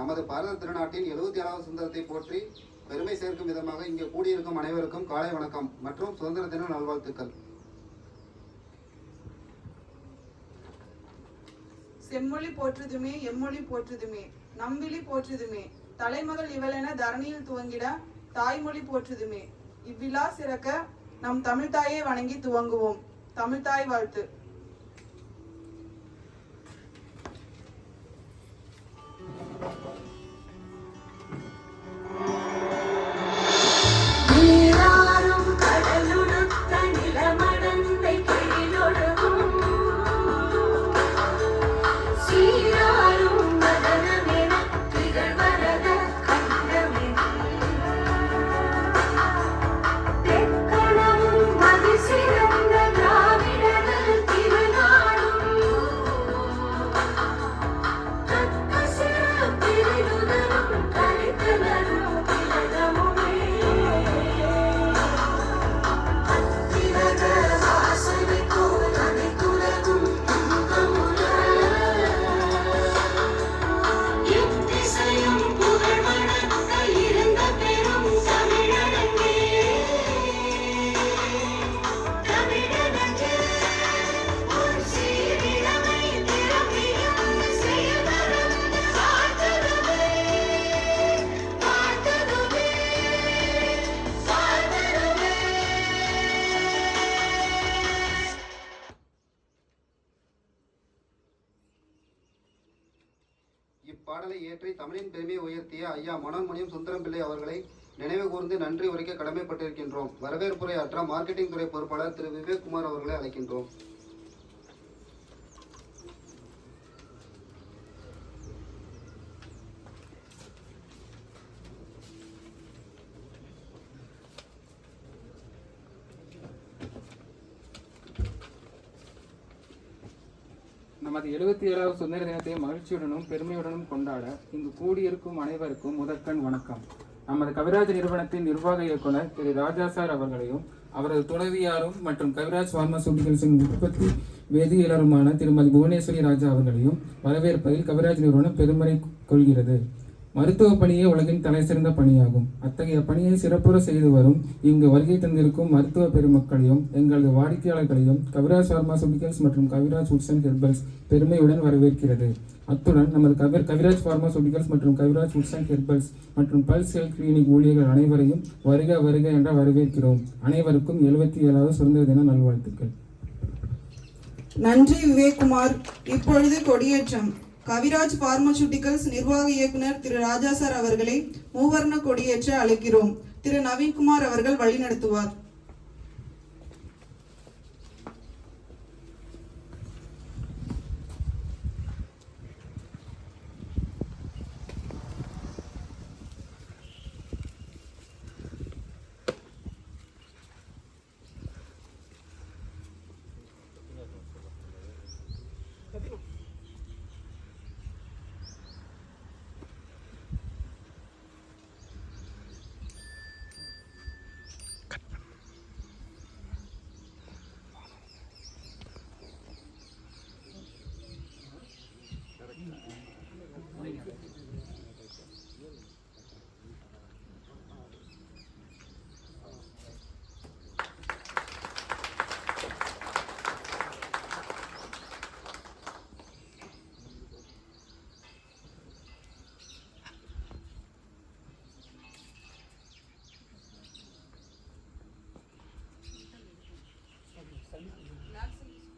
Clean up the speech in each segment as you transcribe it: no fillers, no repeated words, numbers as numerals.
நமது பாரத திருநாட்டின் 77வது சுதந்திரத்தை போற்றி பெருமை சேர்க்கும் விதமாக இங்கே கூடியிருக்கும் அனைவருக்கும் காலை வணக்கம் மற்றும் சுதந்திர தின நல்வாழ்த்துக்கள். செம்மொழி போற்றுதுமே எம்மொழி போற்றுதுமே நம்பிலி போற்றுதுமே தலைமகள் இவளென தரணியில் துவங்கிட தாய்மொழி போற்றுதுமே இவ்விழா சிறக்க நம் தமிழ்தாயை வணங்கி துவங்குவோம். தமிழ்தாய் வாழ்த்து. இப்பாடலை இயற்றி தமிழின் பெருமையை உயர்த்திய ஐயா மனோன்மணியம் சுந்தரம் பிள்ளை அவர்களை நினைவு கூர்ந்து நன்றி உரைக்க கடமைப்பட்டிருக்கின்றோம். வரவேற்புரை ஆற்ற மார்க்கெட்டிங் துறை பொறுப்பாளர் திரு விவேக் குமார் அவர்களை அழைக்கின்றோம். நமது 77வது சுதந்திர தினத்தை மகிழ்ச்சியுடனும் பெருமையுடனும் கொண்டாட இங்கு கூடியிருக்கும் அனைவருக்கும் முதற்கண் வணக்கம். நமது கவிராஜ் நிறுவனத்தின் நிர்வாக இயக்குனர் திரு ராஜா சார் அவர்களையும் அவரது துணைவியாரும் மற்றும் கவிராஜ் பார்மாசூட்டிகல்ஸின் உற்பத்தி வேதியியலருமான திருமதி புவனேஸ்வரி ராஜா அவர்களையும் வரவேற்பதில் கவிராஜ் நிறுவனம் பெருமை கொள்கிறது. மருத்துவ பணியே உலகின் தலை சிறந்த பணியாகும். அத்தகைய பணியை சிறப்புற செய்து வரும் இங்கு வருகை தந்திருக்கும் மருத்துவ பெருமக்களையும் எங்களது வாடிக்கையாளர்களையும் கவிராஜ் பார்மாசூட்டிகல்ஸ் மற்றும் கவிராஜ் ஃபுட்ஸ் அண்ட் ஹெர்பல்ஸ் பெருமையுடன் வரவேற்கிறது. அத்துடன் நமது கவிராஜ் பார்மாசூட்டிகல்ஸ் மற்றும் கவிராஜ் ஃபுட்ஸ் அண்ட் ஹெர்பல்ஸ் மற்றும் பல்ஸ் ஹெல்த் கிளினிக் ஊழியர்கள் அனைவரையும் வருக வருக என்ற வரவேற்கிறோம். அனைவருக்கும் 77வது சுதந்திர தின நல்வாழ்த்துக்கள். நன்றி விவேக்குமார். இப்பொழுது கொடியேற்றம். கவிராஜ் பார்மாசூட்டிகல்ஸ் நிர்வாக இயக்குனர் திரு ராஜா சார் அவர்களை மூவர்ண கொடியேற்ற அழைக்கிறோம். திரு நவீன்குமார் அவர்கள் வழிநடத்துவார்.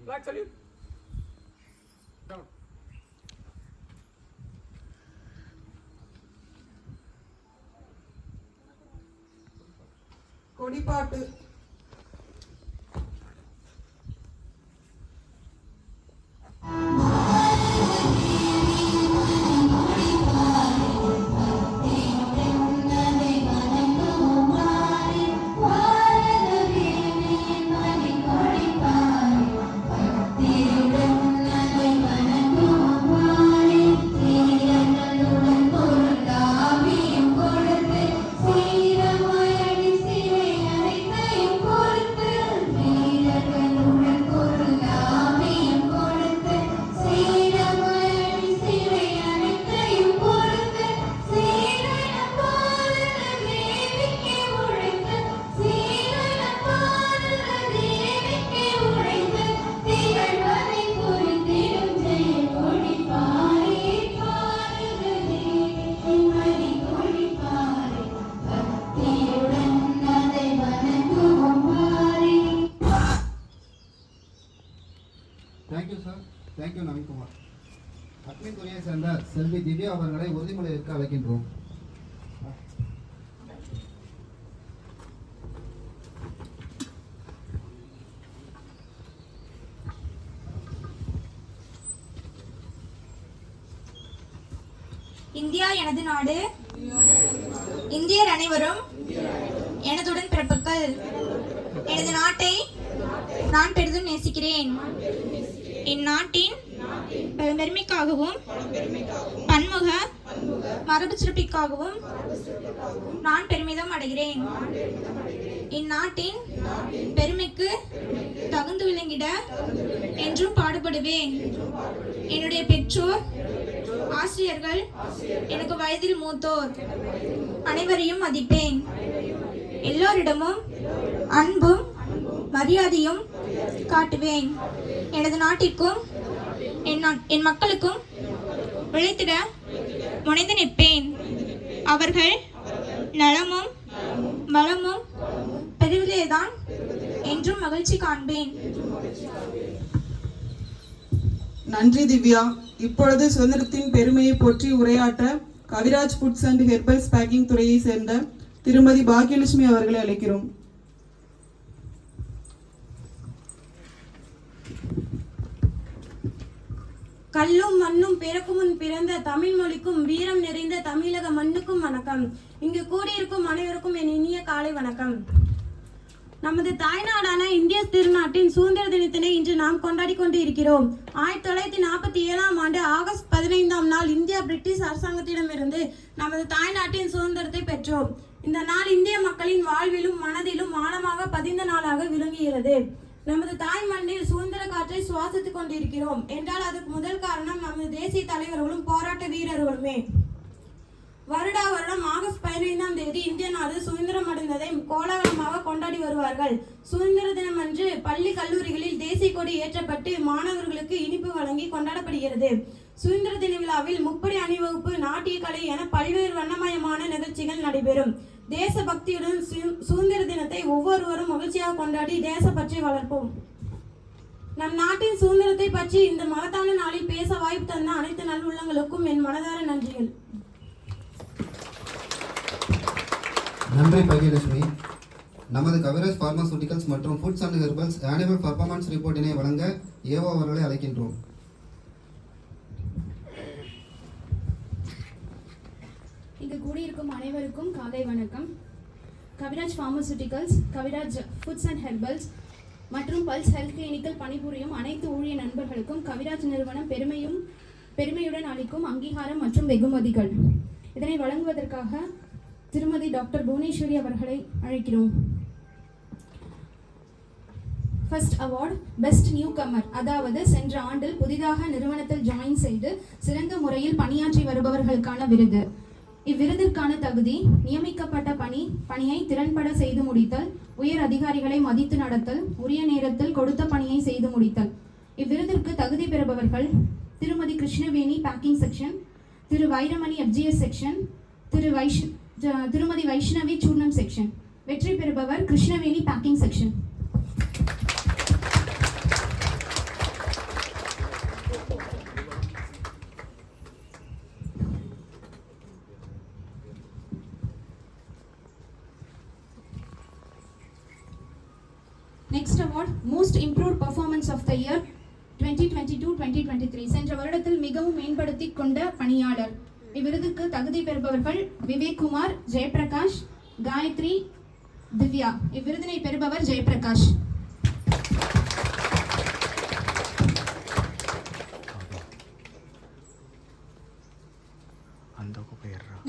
Flag salute. Down. கொடிப்பாட்டு. விவேக்குமார். அட்மின் துறையை சேர்ந்த செல்வி திவ்யா அவர்களை உறுதிமொழி ஏற்க அழைக்கின்றோம். இந்தியா எனது நாடு. இந்தியர் அனைவரும் எனதுடன் பிறப்புகள். எனது நாட்டை நான் பெரிதும் நேசிக்கிறேன். என் நாட்டின் பெருமைக்காகவும் பன்முக மரபு சிறப்பிற்காகவும் நான் பெருமிதம் அடைகிறேன். இந்நாட்டின் பெருமைக்கு தகுந்து விளங்கிட என்றும் பாடுபடுவேன். என்னுடைய பெற்றோர், ஆசிரியர்கள், எனக்கு வயதில் மூத்தோர் அனைவரையும் மதிப்பேன். எல்லோரிடமும் அன்பும் மரியாதையும் காட்டுவேன். எனது நாட்டிற்கும் என் மக்களுக்கும் உழைத்திட முனைந்து நிற்பேன். அவர்கள் நலமும் வளமும் பெறுவதிலேதான் என்றும் மகிழ்ச்சி காண்பேன். நன்றி திவ்யா. இப்பொழுது சுதந்திரத்தின் பெருமையை போற்றி உரையாற்ற Kaviraj foods and herbals packing துறையை சேர்ந்த திருமதி பாக்கியலட்சுமி அவர்களை அழைக்கிறோம். கல்லும் மண்ணும் பிறக்கும் முன் பிறந்த தமிழ் மொழிக்கும் வீரம் நிறைந்த தமிழக மண்ணுக்கும் வணக்கம். இங்கு கூடியிருக்கும் அனைவருக்கும் என் இனிய காலை வணக்கம். நமது தாய்நாடான இந்திய திருநாட்டின் சுதந்திர தினத்தினை இன்று நாம் கொண்டாடி கொண்டு இருக்கிறோம். 1947ஆம் ஆண்டு ஆகஸ்ட் 15ஆம் நாள் இந்தியா பிரிட்டிஷ் அரசாங்கத்திடமிருந்து நமது தாய்நாட்டின் சுதந்திரத்தை பெற்றோம். இந்த நாள் இந்திய மக்களின் வாழ்விலும் மனதிலும் ஆழமாக பதிந்த நாளாக விளங்குகிறது. நமது தாய் மண்ணில் சுதந்திர காற்றை சுவாசித்துக் கொண்டிருக்கிறோம் என்றால் அதுக்கு முதல் காரணம் நமது தேசிய தலைவர்களும் போராட்ட வீரர்களுமே. வருடா வருடம் ஆகஸ்ட் 15ஆம் தேதி இந்திய நாடு சுதந்திரம் அடைந்ததை கோலாகலமாக கொண்டாடி வருவார்கள். சுதந்திர தினம் அன்று பள்ளி கல்லூரிகளில் தேசிய கொடி ஏற்றப்பட்டு மாணவர்களுக்கு இனிப்பு வழங்கி கொண்டாடப்படுகிறது. சுதந்திர தின விழாவில் முப்படை அணிவகுப்பு, நாட்டிய கலை என பல்வேறு வண்ணமயமான நிகழ்ச்சிகள் நடைபெறும். தேசபக்தியுடன் சுதந்திர தினத்தை ஒவ்வொருவரும் மகிழ்ச்சியாக கொண்டாடி தேசப்பற்றி வளர்ப்போம். நம் நாட்டின் சுதந்திரத்தை பற்றி இந்த மகத்தான நாளில் பேச வாய்ப்பு தந்த அனைத்து நல் உள்ளங்களுக்கும் என் மனதார நன்றிகள். நன்றி பாக்கியலட்சுமி. நமது கவிராஜ் பார்மாசூட்டிகல்ஸ் மற்றும் foods and herbals annual performance ரிப்போர்ட்டினை வழங்க ஏவோ அவர்களை அழைக்கின்றோம். இங்கு கூடியிருக்கும் அனைவருக்கும் காலை வணக்கம். Kaviraj pharmaceuticals, Kaviraj foods and herbals மற்றும் பல்ஸ் ஹெல்த் கிளினிக்கில் பணிபுரியும் அனைத்து ஊழிய நண்பர்களுக்கும் கவிராஜ் நிறுவனம் பெருமையுடன் அளிக்கும் அங்கீகாரம் மற்றும் வெகுமதிகள். இதனை வழங்குவதற்காக திருமதி டாக்டர் புவனேஸ்வரி அவர்களை அழைக்கிறோம். First award best new Qamar, அதாவது சென்ற ஆண்டில் புதிதாக நிறுவனத்தில் ஜாயின் செய்து சிறந்த முறையில் பணியாற்றி வருபவர்களுக்கான விருது. இவ்விருதிற்கான தகுதி நியமிக்கப்பட்ட பணியை திறன்பட செய்து முடித்தல், உயர் அதிகாரிகளை மதித்து நடத்தல், உரிய நேரத்தில் கொடுத்த பணியை செய்து முடித்தல். இவ்விருதிற்கு தகுதி பெறுபவர்கள் திருமதி கிருஷ்ணவேணி பேக்கிங் செக்ஷன், திரு வைரமணி FGS செக்ஷன், திருமதி வைஷ்ணவி சூர்ணம் செக்ஷன். வெற்றி பெறுபவர் Krishnaveni packing section. Next award, Most Improved Performance of the Year 2022-2023. சென்ற வருடத்தில் மிகவும் மேம்படுத்தி கொண்ட பணியாளர். இவ்விருதுக்கு தகுதி பெறுபவர்கள் விவேக்குமார், ஜெயபிரகாஷ், காயத்ரி, திவ்யா. இவ்விருதினை பெறுபவர் ஜெயபிரகாஷ்.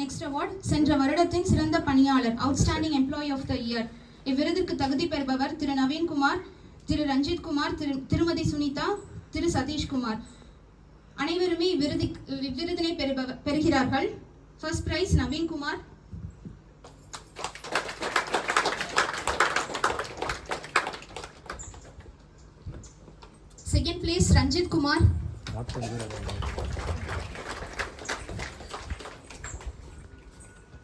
Next award, சென்ற வருடத்தின் சிறந்த பணியாளர், Outstanding Employee of the Year. இவ்விருதிற்கு தகுதி பெறுபவர் திரு நவீன்குமார், திரு ரஞ்சித் குமார், திருமதி சுனிதா, திரு சதீஷ்குமார். அனைவருமே இவ்விருதினை பெறுகிறார்கள். First prize Naveenkumar, second place Ranjith Kumar,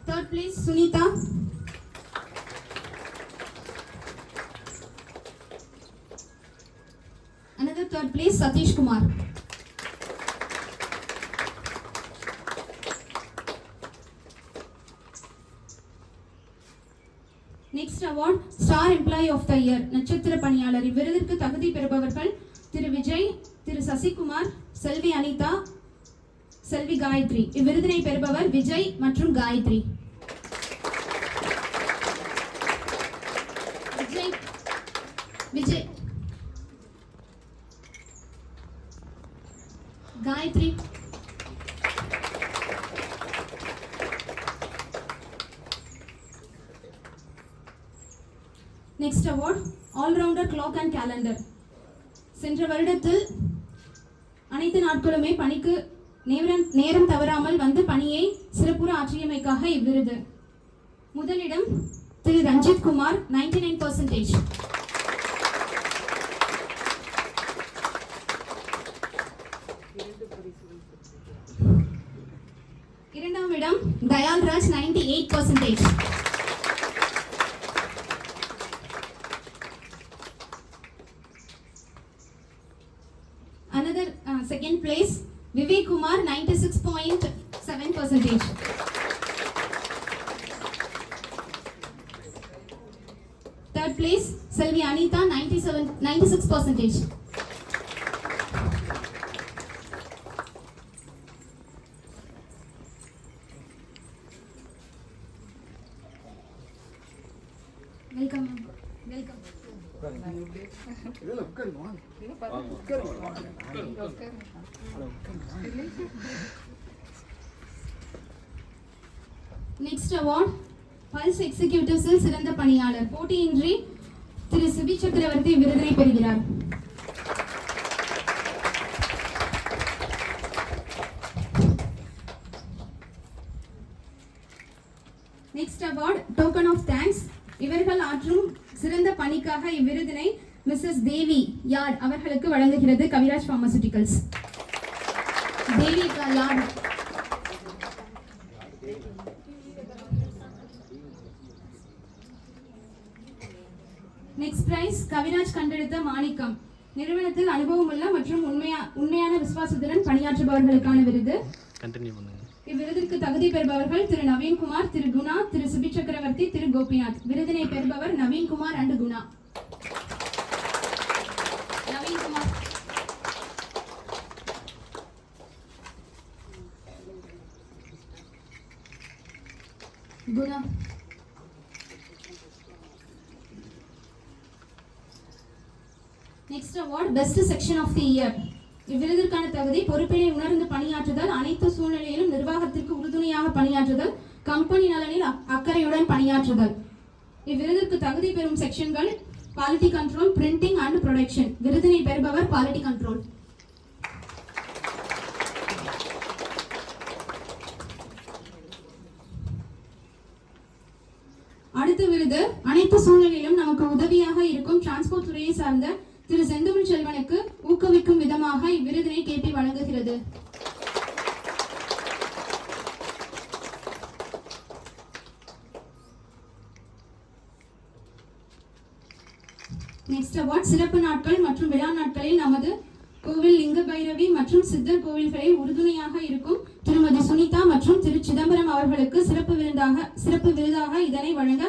third place Sunitha, another third place Satish Kumar. Next award star employee of the year நட்சத்திர பணியாளர். இவ்விருதிற்கு தகுதி பெறுபவர்கள் திரு விஜய், திரு சசிகுமார், செல்வி அனிதா, செல்வி காயத்ரி. இவ்விருதினை பெறுபவர் விஜய் மற்றும் Gayathri. Vijay Gayathri. Next award all rounder clock and calendar. சென்ற வருடத்தில் அனைத்து நாட்களுமே பணிக்கு நேரம் தவறாமல் வந்து பணியை சிறப்புற ஆற்றியமைக்காக இவ்விருது. முதலிடம் திரு ரஞ்சித் குமார் 99%. இரண்டாம் இடம் தயால்ராஜ் 98%. Another second place Vivek Kumar 96.7%. Third place Selvi Anita 96%. Welcome ma'am. Welcome. Next award pulse எக்ஸிகியூட்டிவ்ஸில் சிறந்த பணியாளர். போட்டியின்றி திரு சிபி சக்கரவர்த்தி விருதினை பெறுகிறார். Next award token of thanks. இவர்கள் ஆற்றும் சிறந்த பணிக்காக இவ்விருதினை மிஸ்ஸஸ் தேவி யார்ட் அவர்களுக்கு வழங்குகிறது கவிராஜ் பார்மசூட்டிகல்ஸ். தேவி யார்ட். நெக்ஸ்ட் பிரைஸ் கவிராஜ் கண்டெடுத்த மாணிக்கம். நிறுவனத்தில் அனுபவமுள்ள மற்றும் உண்மையான விசுவாசத்துடன் பணியாற்றுபவர்களுக்கான விருது. இவ்விருதிற்கு தகுதி பெறுபவர்கள் திரு நவீன்குமார், திரு குணா, திரு சுபி சக்கரவர்த்தி, திரு கோபிநாத். விருதினை பெறுபவர் Naveenkumar and Guna. Naveenkumar. Guna. Next award best section of the year. இவ்விருதிற்கான தகுதி பொறுப்பினை உணர்ந்து பணியாற்றுதல், அனைத்து சூழ்நிலையிலும் நிர்வாகத்திற்கு உறுதுணையாக பணியாற்றுதல், கம்பெனி நலனில் அக்கறையுடன் பணியாற்றுதல். இவ்விருதிற்கு தகுதி பெறும் செக்ஷன்கள் quality control, printing and production. விருதினை பெறுபவர் குவாலிட்டி கண்ட்ரோல். அடுத்த விருது அனைத்து சூழ்நிலையிலும் நமக்கு உதவியாக இருக்கும் டிரான்ஸ்போர்ட் துறையை சார்ந்த திரு செந்தமிழ் செல்வனுக்கு ஊக்குவிக்கும் விதமாக இவ்விருதினை கேபி வழங்குகிறது. நெக்ஸ்ட் அவார்ட் சிறப்பு நாட்கள் மற்றும் விழா நாட்களில் நமது கோவில் லிங்க பைரவி மற்றும் சித்தர் கோவில்களில் உறுதுணையாக இருக்கும் திருமதி சுனிதா மற்றும் திரு சிதம்பரம் அவர்களுக்கு சிறப்பு விருதாக இதனை வழங்க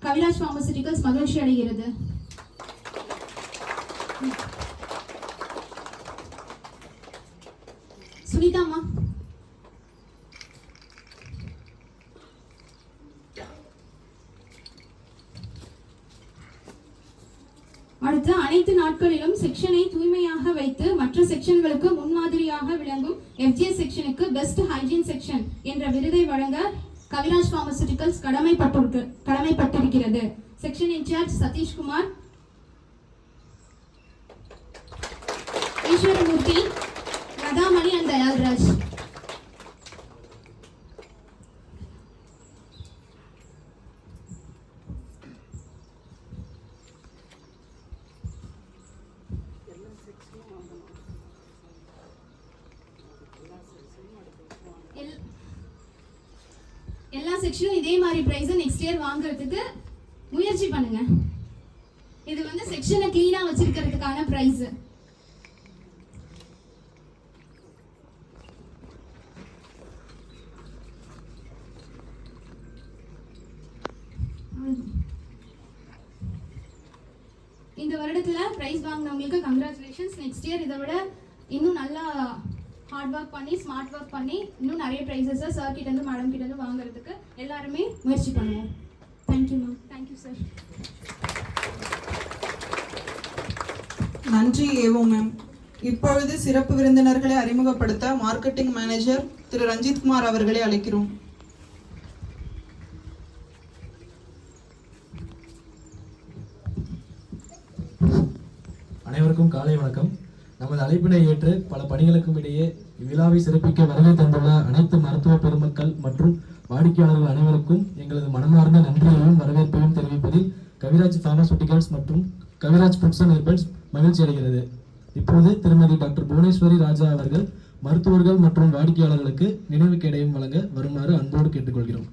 கவிராஜ் பார்மசூட்டிகல்ஸ் மகிழ்ச்சி அடைகிறது. சுனிதாமா. அடுத்து அனைத்து நாட்களிலும் செக்ஷனை தூய்மையாக வைத்து மற்ற செக்ஷன்களுக்கு முன்மாதிரியாக விளங்கும் எஃப்ஜிஎஸ் செக்ஷனுக்கு பெஸ்ட் ஹைஜீன் செக்ஷன் என்ற விருதை வழங்க கவிராஜ் பார்மசூட்டிகல்ஸ் கடமைப்பட்டிருக்கிறது. Section incharge Sathishkumar, Eswaramoorthy, Radhamani and Dayalraj. எல்லா செக்ஷனும் இதே மாதிரி பிரைஸ் நெக்ஸ்ட் இயர் வாங்குறதுக்கு முயற்சி பண்ணுங்க. இது வந்து செக்ஷனை கிளீனா வச்சிருக்கிறதுக்கான பிரைஸ். வருடத்தில் ப்ரைஸ் வாங்கினவங்களுக்கு கங்க்ராச்சுலேஷன்ஸ். நெக்ஸ்ட் இயர் இதை விட இன்னும் நல்லா ஹார்ட் ஒர்க் பண்ணி ஸ்மார்ட் ஒர்க் பண்ணி இன்னும் நிறைய ப்ரைஸஸை சார் கிட்டேருந்து மேடம் கிட்டேருந்து வாங்குறதுக்கு எல்லாருமே முயற்சி பண்ணுவோம். Thank you ma'am. Thank you sir. நன்றி ஏவோ மேம். இப்பொழுது சிறப்பு விருந்தினர்களை அறிமுகப்படுத்த மார்க்கெட்டிங் மேனேஜர் திரு ரஞ்சித்குமார் அவர்களை அழைக்கிறோம். அனைவருக்கும் காலை வணக்கம். நமது அழைப்பினை ஏற்று பல பணிகளுக்கும் இடையே இவ்விழாவை சிறப்பிக்க வருகை தந்துள்ள அனைத்து மருத்துவ பெருமக்கள் மற்றும் வாடிக்கையாளர்கள் அனைவருக்கும் எங்களது மனமார்ந்த நன்றியையும் வரவேற்பையும் தெரிவிப்பதில் கவிராஜ் பார்மாசூட்டிகல்ஸ் மற்றும் கவிராஜ் ஃபுட்ஸ் அண்ட் ஹெர்பல்ஸ் மகிழ்ச்சி அடைகிறது. இப்போது திருமதி டாக்டர் புவனேஸ்வரி ராஜா அவர்கள் மருத்துவர்கள் மற்றும் வாடிக்கையாளர்களுக்கு நினைவு கேடயம் வழங்க வருமாறு அன்போடு கேட்டுக்கொள்கிறோம்.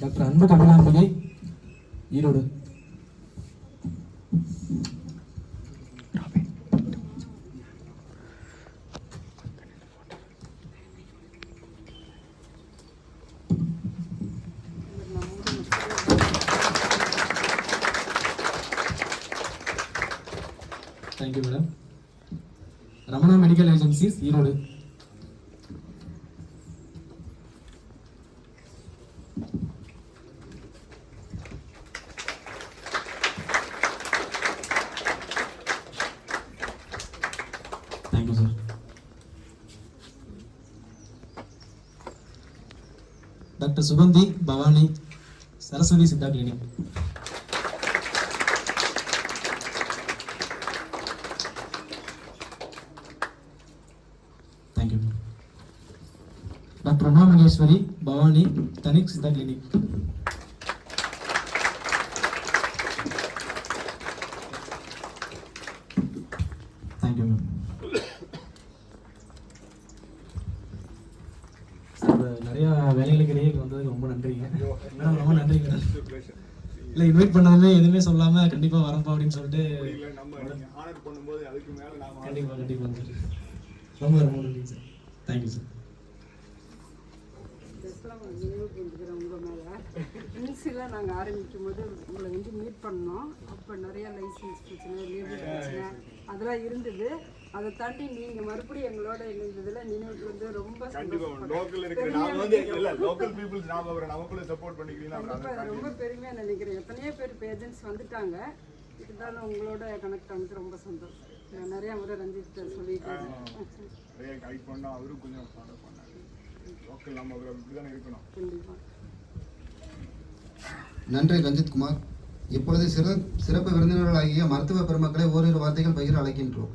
Doctor Anbu Kamalambigai, Erode. Thank you madam. Ramana medical agencies, Erode. Thank you sir. Doctor Suganthi Bhavani, Saraswathi Siddha clinic. Thank you. Doctor Uma Maheswari Bhavani, Dhanik Siddha clinic. Thank you ma'am. நிறைய வேலைகளுக்கு இடையே வந்ததுக்கு ரொம்ப நன்றிங்க மேடம். ரொம்ப நன்றிங்க மேடம். இல்லை, இன்வைட் பண்ணதுமே எதுவுமே சொல்லாமல் கண்டிப்பாக வரப்பா அப்படின்னு சொல்லிட்டு கண்டிப்பாக கண்டிப்பாக சார். ரொம்ப ரொம்ப நன்றிங்க சார். Thank you sir. இனிஷியலாக நாங்கள் ஆரம்பிக்கும் போது உங்களை மீட் பண்ணோம். அப்போ நிறைய லைசன்ஸ் பிரச்சனை, லேபர் பிரச்சனை அதெல்லாம் இருந்தது. அதை தாண்டி நீங்கள் மறுபடியும் எங்களோட இணைந்ததில் நினைவுக்கு ரொம்ப ரொம்ப பெருமையாக நினைக்கிறேன். எத்தனையோ பேர் இப்போ ஏஜென்ட்ஸ் வந்துட்டாங்க. இருந்தாலும் உங்களோட கனெக்ட் ஆனது ரொம்ப சந்தோஷம். நான் நிறையா முறை ரஞ்சித் சொல்லிட்டேன். கண்டிப்பாக. நன்றி ரஞ்சித்குமார். இப்பொழுது சிறப்பு விருந்தினர்களாகிய மருத்துவ பெருமக்களை ஓரிரு வார்த்தைகள் பகிர அழைக்கின்றோம்.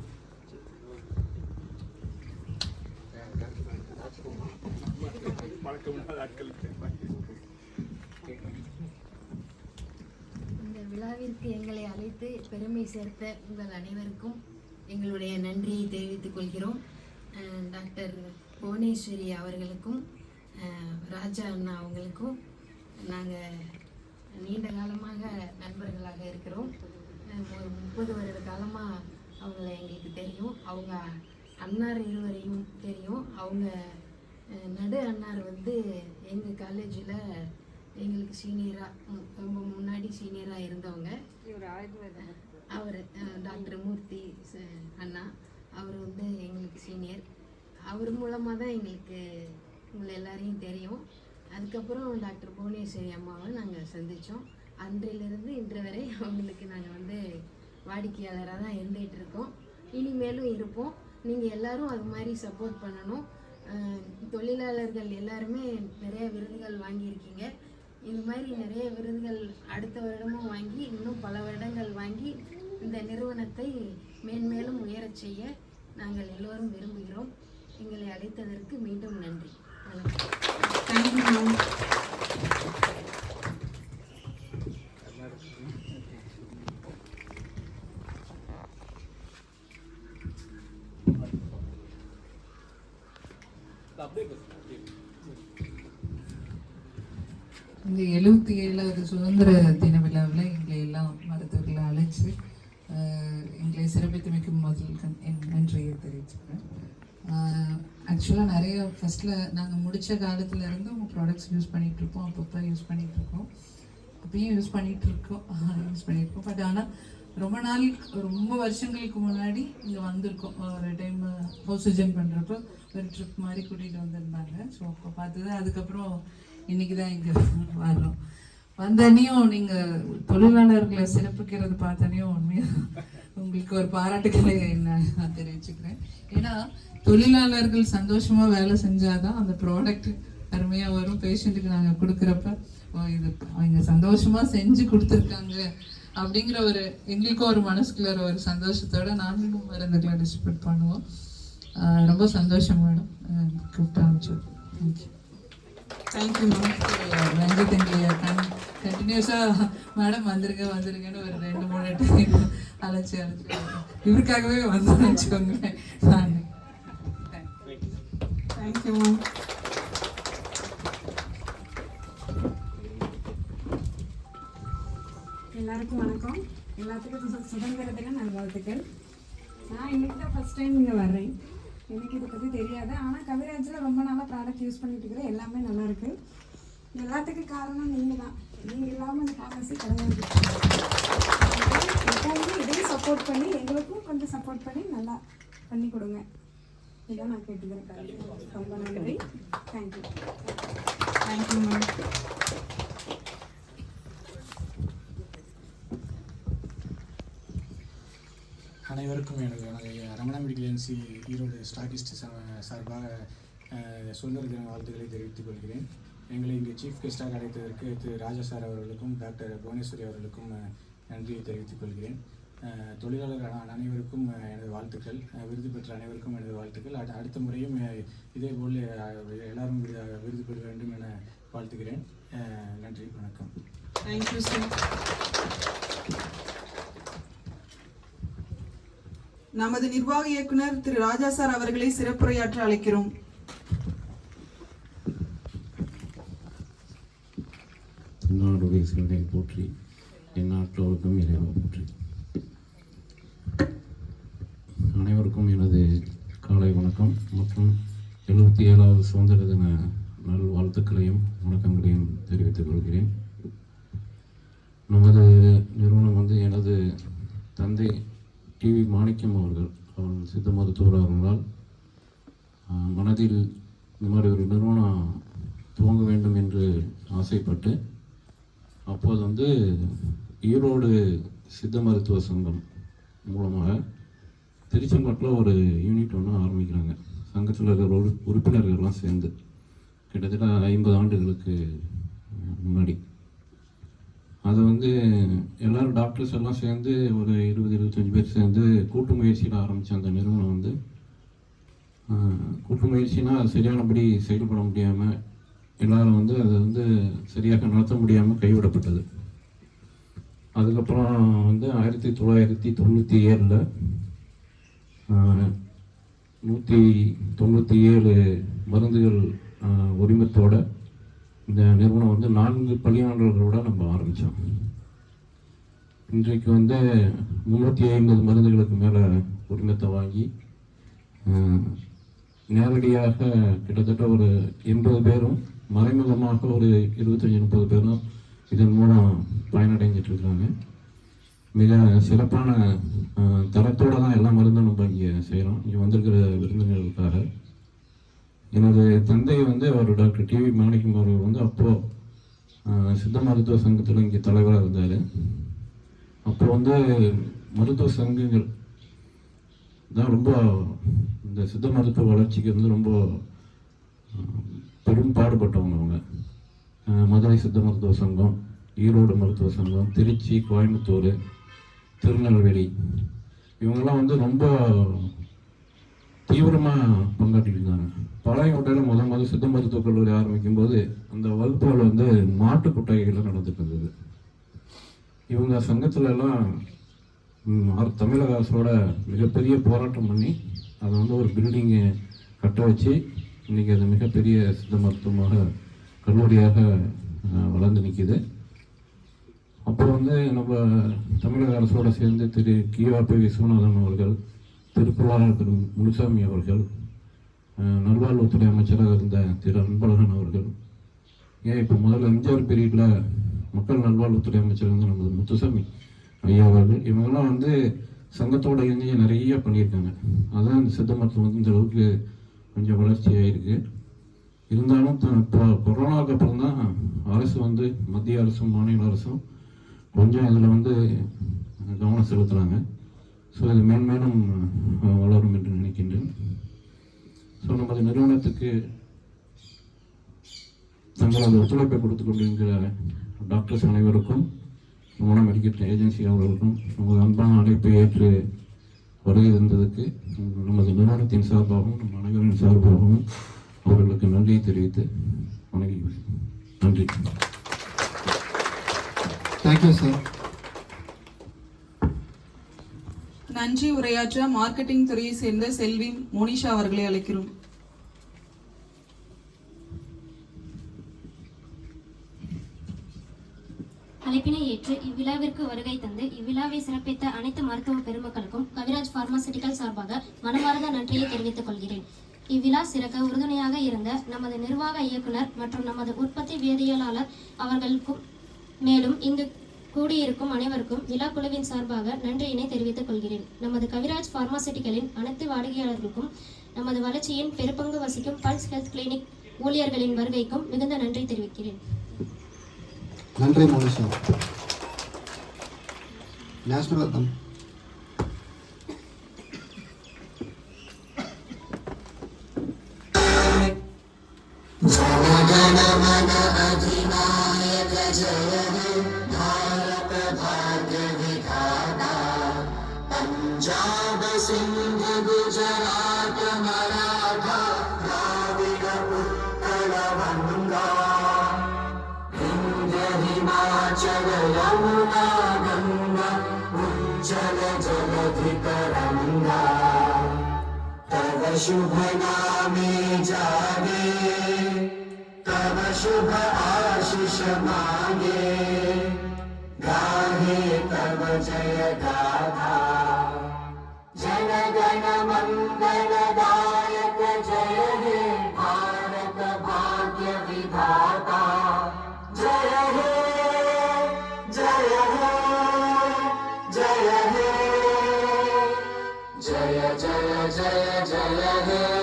இந்த விழாவிற்கு எங்களை அழைத்து பெருமை சேர்த்த உங்கள் அனைவருக்கும் எங்களுடைய நன்றியை தெரிவித்துக் கொள்கிறோம். டாக்டர் புவனேஸ்வரி அவர்களுக்கும் ராஜா அண்ணா அவங்களுக்கும் நாங்கள் நீண்ட காலமாக நண்பர்களாக இருக்கிறோம். ஒரு 30 வருட காலமாக அவங்கள எங்களுக்கு தெரியும். அவங்க அன்னார் இருவரையும் தெரியும். அவங்க நடு அன்னார் எங்கள் காலேஜில் எங்களுக்கு சீனியராக ரொம்ப முன்னாடி சீனியராக இருந்தவங்க. அவர் டாக்டர் மூர்த்தி அண்ணா, அவர் எங்களுக்கு சீனியர். அவர் மூலமாக தான் எங்களுக்கு உங்களை எல்லாரையும் தெரியும். அதுக்கப்புறம் டாக்டர் புவனேஸ்வரி அம்மாவை நாங்கள் சந்தித்தோம். அன்றிலிருந்து இன்று வரை அவங்களுக்கு நாங்கள் வாடிக்கையாளராக தான் இருந்துகிட்டு இருக்கோம். இனிமேலும் இருப்போம். நீங்கள் எல்லோரும் அது மாதிரி சப்போர்ட் பண்ணணும். தொழிலாளர்கள் எல்லாருமே நிறைய விருதுகள் வாங்கியிருக்கீங்க. இது மாதிரி நிறைய விருதுகள் அடுத்த வருடமும் வாங்கி இன்னும் பல வருடங்கள் வாங்கி இந்த நிறுவனத்தை மேன்மேலும் உயரச் செய்ய நாங்கள் எல்லோரும் விரும்புகிறோம். எங்களை அழைத்ததற்கு மீண்டும் நன்றி. வணக்கம். இந்த 77வது சுதந்திர தின விழாவில் எங்களை எல்லாம் மருத்துவர்களை அழைச்சி எங்களை சிறப்பித்தமைக்கும் முதல் என் நன்றியை தெரிவிச்சுக்கிறேன். ஆக்சுவலாக நிறைய ஃபஸ்ட்டில் நாங்கள் முடித்த காலத்துலேருந்து உங்கள் ப்ராடக்ட்ஸ் யூஸ் பண்ணிகிட்ருப்போம், அப்பப்போ யூஸ் பண்ணிகிட்ருக்கோம், அப்பயும் யூஸ் பண்ணிகிட்ருக்கோம். பட் ஆனால் ரொம்ப வருஷங்களுக்கு முன்னாடி இங்கே வந்திருக்கோம். ஒரு டைம் ஹவுசிஜன் பண்ணுறப்போ ஒரு ட்ரிப் மாதிரி கூட்டிகிட்டு வந்திருந்தாங்க. ஸோ அப்போ பார்த்தது. அதுக்கப்புறம் இன்றைக்கி தான் இங்கே வர்றோம். வந்தனையும் நீங்கள் தொழிலாளர்களை சிறப்பிக்கிறது பார்த்தனையும் உண்மையாக உங்களுக்கு ஒரு பாராட்டுக்களை நான் தெரிவிச்சுக்கிறேன். ஏன்னா தொழிலாளர்கள் சந்தோஷமாக வேலை செஞ்சாதான் அந்த ப்ராடக்ட் அருமையாக வரும். பேஷண்ட்டுக்கு நாங்கள் கொடுக்குறப்ப இது அவங்க சந்தோஷமாக செஞ்சு கொடுத்துருக்காங்க அப்படிங்கிற ஒரு எங்களுக்கும் ஒரு மனசுக்குள்ள ஒரு சந்தோஷத்தோட நாங்களும் மருந்துகளை டிஸ்ட்ரிபியூட் பண்ணுவோம். ரொம்ப சந்தோஷம் மேடம் கூப்பிட்டு அனுப்பிச்சோம். Thank you ma'am. ரஞ்சித் எங்களை கண்டினியூஸாக மேடம் வந்துருங்கன்னு ஒரு 2-3 டைம் அழைச்சி இவருக்காகவே வந்து வச்சுக்கோங்களேன். நான் தேங்க்யூ மேம். எல்லாருக்கும் வணக்கம். எல்லாத்துக்கும் சுதந்திர தின நல்வாழ்த்துக்கள். நான் இன்றைக்கி தான் ஃபஸ்ட் டைம் இங்கே வர்றேன். எனக்கு இதை பற்றி தெரியாது. ஆனால் கவிராஜில் ரொம்ப நாளாக ப்ராடக்ட் யூஸ் பண்ணிட்டு இருக்கிறேன். எல்லாமே நல்லாயிருக்கு. எல்லாத்துக்கும் காரணம் நீங்கள் தான். நீங்கள் இல்லாமல் இந்த ஃபார்மசி கிடையாது. எப்போவுமே இதையும் சப்போர்ட் பண்ணி எங்களுக்கும் கொஞ்சம் சப்போர்ட் பண்ணி நல்லா பண்ணி கொடுங்க. இதான் நான் கேட்டுக்கிறேன். ரொம்ப நன்றி. தேங்க்யூ. Thank you ma'am. அனைவருக்கும் எனது Ramana medical agency Erode stockist சார்பாக சுதந்திர தின வாழ்த்துக்களை தெரிவித்துக் கொள்கிறேன். எங்களை இங்கே சீஃப் கெஸ்டாக அழைத்ததற்கு திரு ராஜா சார் அவர்களுக்கும் டாக்டர் புவனேஸ்வரி அவர்களுக்கும் நன்றியை தெரிவித்துக் கொள்கிறேன். தொழிலாளர் அனைவருக்கும் எனது வாழ்த்துக்கள். விருது பெற்ற அனைவருக்கும் எனது வாழ்த்துக்கள். அடுத்த முறையும் இதேபோல் எல்லாரும் விருது பெற வேண்டும் என வாழ்த்துகிறேன். நன்றி, வணக்கம். Thank you sir. நமது நிர்வாக இயக்குனர் திரு ராஜா சார் அவர்களை சிறப்புரையாற்ற அழைக்கிறோம். நாடுடைய சிறனை போற்றி, எந்நாட்டோருக்கும் இறைவா போற்றி. அனைவருக்கும் எனது காலை வணக்கம் மற்றும் 77வது சுதந்திர தின நல் வாழ்த்துக்களையும் வணக்கங்களையும் தெரிவித்துக் கொள்கிறேன். நமது நிறுவனம் எனது தந்தை டிவி மாணிக்கம் அவர்கள் சித்த மருத்துவர் அவர்களால் மனதில் இந்த மாதிரி ஒரு நிறுவனம் துவங்க வேண்டும் என்று ஆசைப்பட்டு அப்போது ஈரோடு சித்த மருத்துவ சங்கம் மூலமாக திருச்செங்கோட்டில் ஒரு யூனிட் ஒன்று ஆரம்பிக்கிறாங்க. சங்கத்தில் இருக்கிற உறுப்பினர்கள்லாம் சேர்ந்து கிட்டத்தட்ட 50 ஆண்டுகளுக்கு முன்னாடி அது எல்லோரும் டாக்டர்ஸ் எல்லாம் சேர்ந்து ஒரு 20-25 பேர் சேர்ந்து கூட்டு முயற்சியில் ஆரம்பித்த அந்த நிறுவனம் கூட்டு முயற்சினா சரியானபடி செயல்பட முடியாமல் எல்லாரும் அதை சரியாக நடத்த முடியாமல் கைவிடப்பட்டது. அதுக்கப்புறம் 1997 197 மருந்துகள் உரிமத்தோட இந்த நிறுவனம் 4 பணியாளர்களோட நம்ம ஆரம்பித்தோம். இன்றைக்கு 350 மருந்துகளுக்கு மேலே உரிமத்தை வாங்கி நேரடியாக கிட்டத்தட்ட ஒரு 80 பேரும் மறைமுகமாக ஒரு 25-30 பேரும் இதன் மூலம் பயனடைஞ்சிட்டு இருக்காங்க. மிக சிறப்பான தரத்தோடு தான் எல்லா மருந்தும் நம்ம இங்கே செய்கிறோம். இங்கே வந்திருக்கிற விருந்தினர்களுக்காக எனது தந்தை அவர் டாக்டர் டிவி மாணிக்கம் அவர்கள் அப்போது சித்த மருத்துவ சங்கத்தில் இங்கே தலைவராக இருந்தார். அப்போ மருத்துவ சங்கங்கள் தான் ரொம்ப இந்த சித்த மருத்துவ வளர்ச்சிக்கு ரொம்ப பெரும் பாடுபட்டவங்க. அவங்க மதுரை சித்த மருத்துவ சங்கம், ஈரோடு மருத்துவ சங்கம், திருச்சி, கோயம்புத்தூர், திருநெல்வேலி இவங்கெல்லாம் ரொம்ப தீவிரமாக பங்காற்றிட்டு இருந்தாங்க. பாளையங்கோட்டையில் முதல் சித்த மருத்துவக் கல்லூரி ஆரம்பிக்கும் போது அந்த வகுப்புகள் மாட்டு கொட்டகைகள் நடந்துட்டு இருந்தது. இவங்க சங்கத்துல எல்லாம் தமிழக அரசோட மிகப்பெரிய போராட்டம் பண்ணி அதை ஒரு பில்டிங்கை கட்ட வச்சு இன்னைக்கு அது மிகப்பெரிய சித்த மருத்துவமாக கல்லூரியாக வளர்ந்து நிற்கிது. அப்போ வந்து நம்ம தமிழக அரசோடு சேர்ந்து திரு கியாபி விஸ்வநாதன் அவர்கள், திருக்குறளாளர் திரு முனுசாமி அவர்கள், நல்வாழ்வுத்துறை அமைச்சராக இருந்த திரு அன்பழகன் அவர்கள், ஏன் இப்போ முதல்ல எம்ஜிஆர் பீரியடில் மக்கள் நல்வாழ்வுத்துறை அமைச்சர் வந்து நமது முத்துசாமி ஐயா அவர்கள், இவங்கெல்லாம் வந்து சங்கத்தோட இணைஞ்சு நிறைய பண்ணியிருக்காங்க. அதான் இந்த சித்த மருத்துவம் வந்து இந்த அளவுக்கு கொஞ்சம் வளர்ச்சி ஆகிருக்கு. இருந்தாலும் இப்போ கொரோனாவுக்கு அப்புறம் தான் அரசு வந்து மத்திய அரசும் மாநில அரசும் கொஞ்சம் இதில் வந்து கவனம் செலுத்துகிறாங்க. ஸோ இது மேன்மேலும் வளரும் என்று நினைக்கின்றேன். ஸோ நமது நிறுவனத்துக்கு தங்களது ஒத்துழைப்பை கொடுத்து கொண்டிருக்கிற டாக்டர்ஸ் அனைவருக்கும், மூணா மெடிக்கல் ஏஜென்சி அவர்களுக்கும் நமது அன்பான அழைப்பை ஏற்று வருகை தந்ததுக்கு நமது நிறுவனத்தின் சார்பாகவும் நம் அனைவரின் சார்பாகவும் அவர்களுக்கு நன்றியை தெரிவித்து வணங்குகிறேன். நன்றி. Thank you sir. நன்றி உரையாற்ற மார்க்கெட்டிங் துறையை சேர்ந்த செல்வி மோனிஷா அவர்களை அழைக்கிறோம். அழைப்பினை ஏற்று இவ்விழாவிற்கு வருகை தந்து இவ்விழாவை சிறப்பித்த அனைத்து மருத்துவ பெருமக்களுக்கும் கவிராஜ் பார்மாசிட்டிக்கல் சார்பாக மனமார்ந்த நன்றியை தெரிவித்துக் கொள்கிறேன். இவ்விழா சிறக்க உறுதுணையாக இருந்த நமது நிர்வாக இயக்குனர் மற்றும் நமது உற்பத்தி வேதியியலாளர் அவர்களுக்கும், மேலும் இங்கு கூடியிருக்கும் அனைவருக்கும் விழா குழுவின் சார்பாக நன்றியினை தெரிவித்துக் கொள்கிறேன். நமது கவிராஜ் பார்மாசிட்டிக்கலின் அனைத்து வாடிக்கையாளர்களுக்கும் நமது வளர்ச்சியின் பெருப்பங்கு வசிக்கும் பல்ஸ் ஹெல்த் கிளினிக் ஊழியர்களின் வருகைக்கும் மிகுந்த நன்றி தெரிவிக்கிறேன். நன்றி மோனிஷா. நேஷனல் அந்தம். जनगणमन अधिनायक जय हे भारत भाग्य विधाता पंजाब सिंध गुजरात मराठा द्राविड उत्कल गंगा विंध्य हिमाचल यमुना गंगा उज्जल जलधि तरंगा तव शुभ नामे जागे तव शुभ आशीष मांगे गाहे तव जय गाथा जन गण मंगल दायक जय हे भारत भाग्य विधाता जय हे जय हे जय हे जय जय जय जय हे